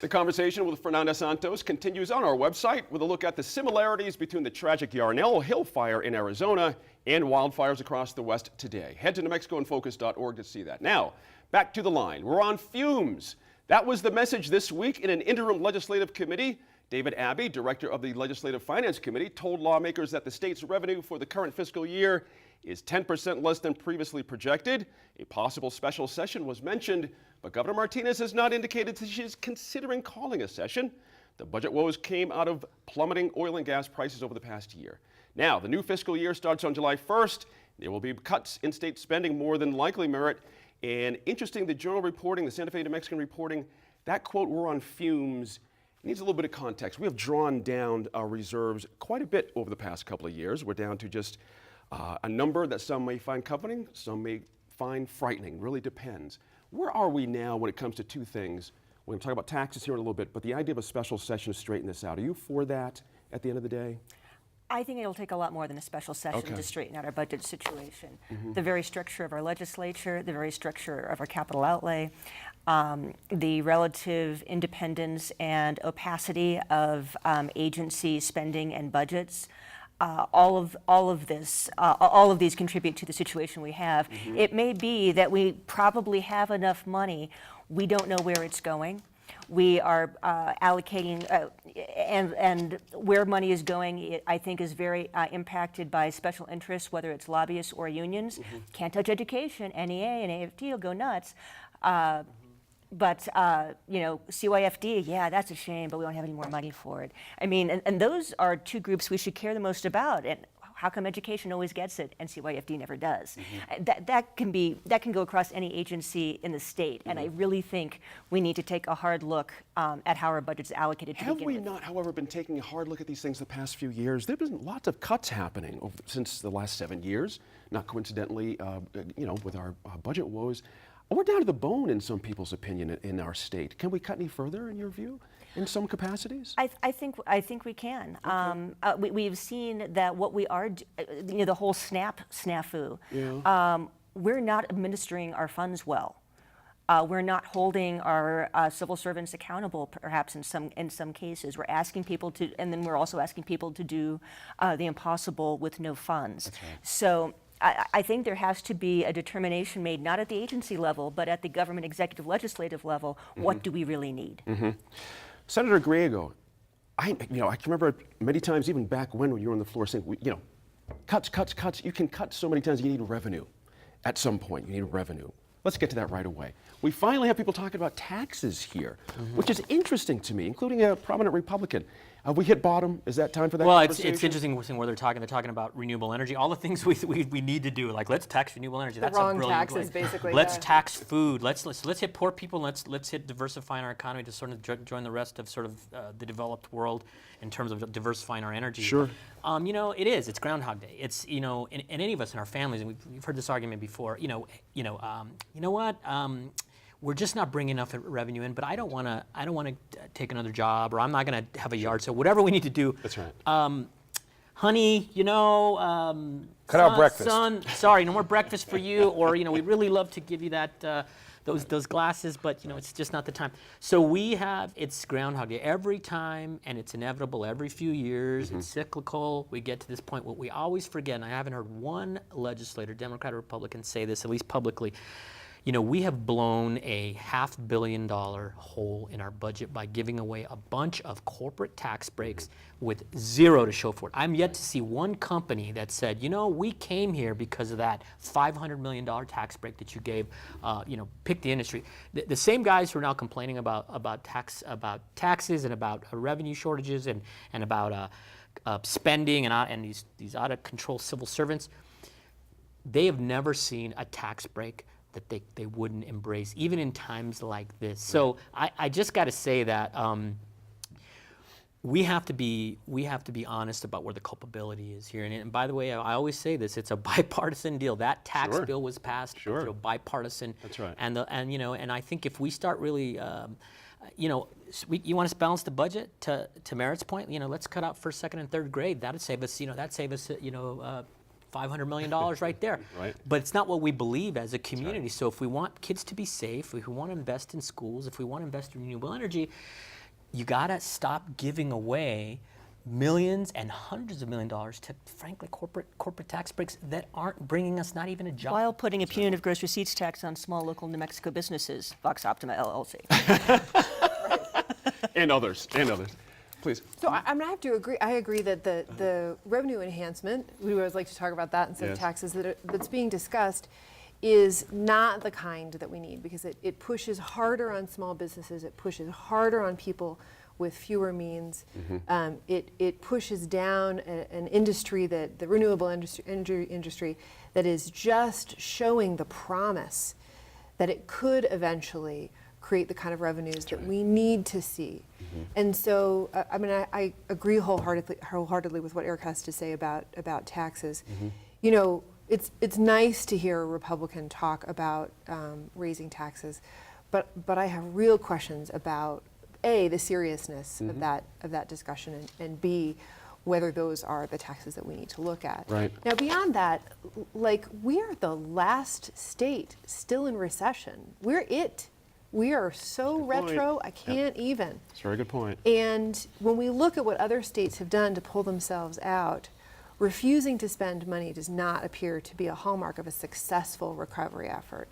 The conversation with Fernanda Santos continues on our website with a look at the similarities between the tragic Yarnell Hill fire in Arizona and wildfires across the West today. Head to NewMexicoInFocus.org to see that. Now, back to the line. We're on fumes. That was the message this week in an interim legislative committee. David Abbey, director of the Legislative Finance Committee, told lawmakers that the state's revenue for the current fiscal year is 10% less than previously projected. A possible special session was mentioned, but Governor Martinez has not indicated that she's considering calling a session. The budget woes came out of plummeting oil and gas prices over the past year. Now, the new fiscal year starts on July 1st. There will be cuts in state spending more than likely, Merritt. And interesting, the Journal reporting, the Santa Fe New Mexican reporting, that quote, "we're on fumes," needs a little bit of context. We have drawn down our reserves quite a bit over the past couple of years. We're down to just a number that some may find comforting, some may find frightening. Really depends. Where are we now when it comes to two things? We're going to talk about taxes here in a little bit, but the idea of a special session to straighten this out. Are you for that at the end of the day? I think it'll take a lot more than a special session to straighten out our budget situation. The very structure of our legislature, the very structure of our capital outlay, the relative independence and opacity of agency spending and budgets. All of these contribute to the situation we have. It may be that we probably have enough money. We don't know where it's going. We are allocating, and where money is going, I think, is very impacted by special interests, whether it's lobbyists or unions. Can't touch education. NEA and AFT will go nuts. But, CYFD, yeah, that's a shame, but we don't have any more money for it. I mean, and those are two groups we should care the most about. And how come education always gets it and CYFD never does? That can go across any agency in the state. And I really think we need to take a hard look at how our budget's allocated to begin with. Have we not, however, been taking a hard look at these things the past few years? There have been lots of cuts happening since the last 7 years, not coincidentally, with our budget woes. We're down to the bone in some people's opinion in our state. Can we cut any further, in your view, in some capacities? I think we can. Okay. We've seen that what we are, the whole SNAP snafu. Yeah. We're not administering our funds well. We're not holding our civil servants accountable, perhaps in some cases. We're asking people to, and then we're also asking people to do the impossible with no funds. That's right. So. I think there has to be a determination made, not at the agency level, but at the government executive legislative level. What do we really need? Senator Griego, I can remember many times, even back when you were on the floor, saying, cuts. You can cut so many times. You need revenue. At some point, you need revenue. Let's get to that right away. We finally have people talking about taxes here, which is interesting to me, including a prominent Republican. Have we hit bottom? Is that time for that conversation? Well, it's interesting where they're talking about renewable energy. All the things we need to do, like let's tax renewable energy. That's wrong a brilliant taxes, point. basically. Let's tax food. Let's hit poor people. Let's hit diversifying our economy to sort of join the rest of sort of the developed world in terms of diversifying our energy. Sure. It's Groundhog Day. It's in any of us in our families, and we've heard this argument before. We're just not bringing enough revenue in, but I don't want to take another job, or I'm not going to have a yard sale. Whatever we need to do. That's right. Honey, cut out breakfast. Son, sorry, no more breakfast for you. Or we really love to give you that those glasses, but it's just not the time. So it's Groundhog Day every time, and it's inevitable every few years. It's cyclical. We get to this point. What we always forget, and I haven't heard one legislator, Democrat or Republican, say this, at least publicly. We have blown a $500 million hole in our budget by giving away a bunch of corporate tax breaks with zero to show for it. I'm yet to see one company that said, we came here because of that $500 million tax break that you gave, pick the industry. The same guys who are now complaining about taxes and about revenue shortages and about spending and these out of control civil servants, they have never seen a tax break that they wouldn't embrace, even in times like this. So I just got to say that we have to be honest about where the culpability is here. And by the way, I always say this: it's a bipartisan deal. That tax bill was passed through bipartisan. That's right. And I think if we start really, you want us to balance the budget. To Merritt's point, let's cut out first, second, and third grade. That'd save us. $500 million right there. Right. But it's not what we believe as a community. Right. So if we want kids to be safe, if we want to invest in schools, if we want to invest in renewable energy, you gotta stop giving away millions and hundreds of million dollars to, frankly, corporate tax breaks that aren't bringing us not even a job. While putting a punitive gross receipts tax on small local New Mexico businesses, Vox Optima LLC. And others. Please. So I'm gonna have to agree. I agree that the revenue enhancement, we always like to talk about that instead Yes. of taxes, that's being discussed is not the kind that we need, because it pushes harder on small businesses, it pushes harder on people with fewer means. It pushes down an industry, the renewable industry that is just showing the promise that it could eventually create the kind of revenues that we need to see. And so, I mean, I agree wholeheartedly with what Eric has to say about taxes. You know, it's nice to hear a Republican talk about raising taxes, but I have real questions about A, the seriousness of that discussion, and B, whether those are the taxes that we need to look at. Right. Now, beyond that, like, we are the last state still in recession. We're it. We are so Good point. retro, I can't even. That's a very good point. And when we look at what other states have done to pull themselves out, refusing to spend money does not appear to be a hallmark of a successful recovery effort.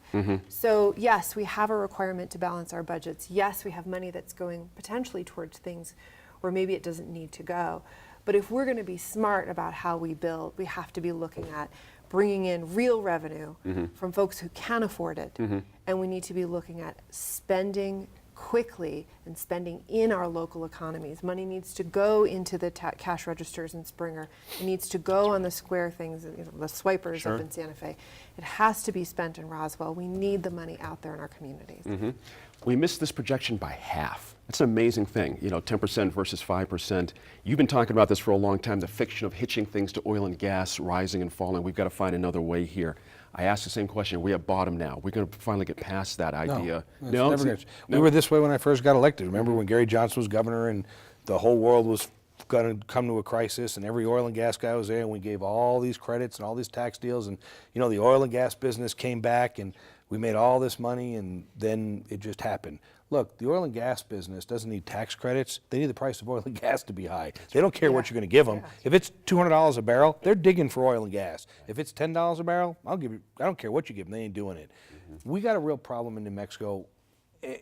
So yes, we have a requirement to balance our budgets. Yes, we have money that's going potentially towards things where maybe it doesn't need to go. But if we're going to be smart about how we build, we have to be looking at bringing in real revenue from folks who can afford it. And we need to be looking at spending quickly and spending in our local economies. Money needs to go into the cash registers in Springer. It needs to go on the square things, you know, the swipers Sure. up in Santa Fe. It has to be spent in Roswell. We need the money out there in our communities. We missed this projection by half. That's an amazing thing, you know, 10% versus 5%. You've been talking about this for a long time, the fiction of hitching things to oil and gas, rising and falling. We've got to find another way here. I asked the same question. Are we at bottom now? We're going to finally get past that idea. It's never gonna- We were this way when I first got elected. Remember when Gary Johnson was governor and the whole world was going to come to a crisis, and every oil and gas guy was there, and we gave all these credits and all these tax deals, and you know, the oil and gas business came back and we made all this money, and then it just happened. Look, the oil and gas business doesn't need tax credits. They need the price of oil and gas to be high. They don't care what you're going to give them. If it's $200 a barrel, they're digging for oil and gas. If it's $10 a barrel, I don't care what you give them. They ain't doing it. We got a real problem in New Mexico,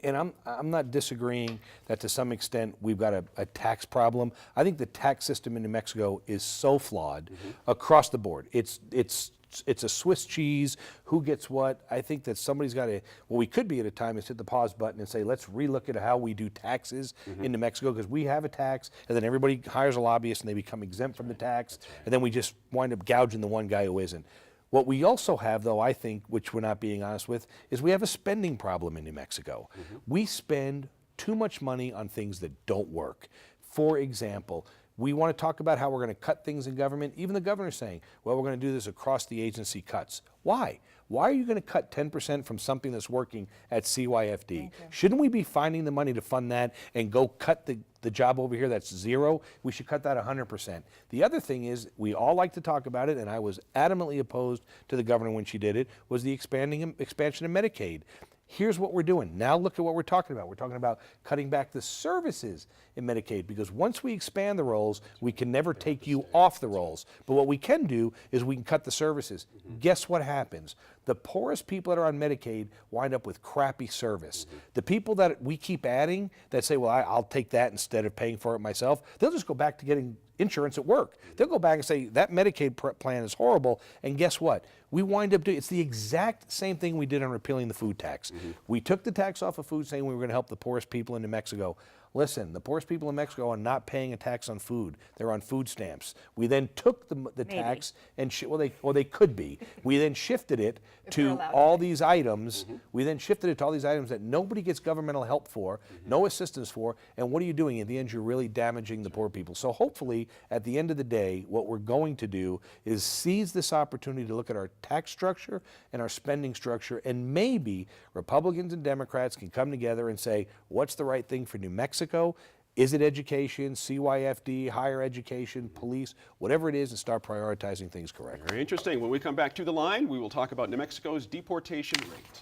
and I'm not disagreeing that to some extent we've got a tax problem. I think the tax system in New Mexico is so flawed across the board. It's a Swiss cheese, who gets what. I think that somebody's got to, what we could be at a time is hit the pause button and say, let's relook at how we do taxes in New Mexico, because we have a tax, and then everybody hires a lobbyist and they become exempt from the tax, and then we just wind up gouging the one guy who isn't. What we also have, though, I think, which we're not being honest with, is we have a spending problem in New Mexico. We spend too much money on things that don't work. For example, we want to talk about how we're going to cut things in government. Even the governor's saying, well, we're going to do this across the agency cuts. Why? Why are you going to cut 10% from something that's working at CYFD? Shouldn't we be finding the money to fund that and go cut the job over here that's zero? We should cut that 100%. The other thing is, we all like to talk about it, and I was adamantly opposed to the governor when she did it, was the expansion of Medicaid. Here's what we're doing. Now look at what we're talking about. We're talking about cutting back the services in Medicaid, because once we expand the rolls, we can never take you off the rolls. But what we can do is we can cut the services. Guess what happens? The poorest people that are on Medicaid wind up with crappy service. The people that we keep adding that say, well, I'll take that instead of paying for it myself, they'll just go back to getting insurance at work. They'll go back and say, that Medicaid plan is horrible, and guess what? We wind up doing, it's the exact same thing we did on repealing the food tax. We took the tax off of food, saying we were going to help the poorest people in New Mexico. Listen, the poorest people in Mexico are not paying a tax on food. They're on food stamps. We then took the tax and, they could be. We then shifted it to all these items. We then shifted it to all these items that nobody gets governmental help for, no assistance for, and what are you doing? At the end, you're really damaging the poor people. So hopefully, at the end of the day, what we're going to do is seize this opportunity to look at our tax structure and our spending structure, and maybe Republicans and Democrats can come together and say, what's the right thing for New Mexico? Is it education, CYFD, higher education, police, whatever it is, and start prioritizing things correctly. Very interesting. When we come back to the line, we will talk about New Mexico's deportation rate.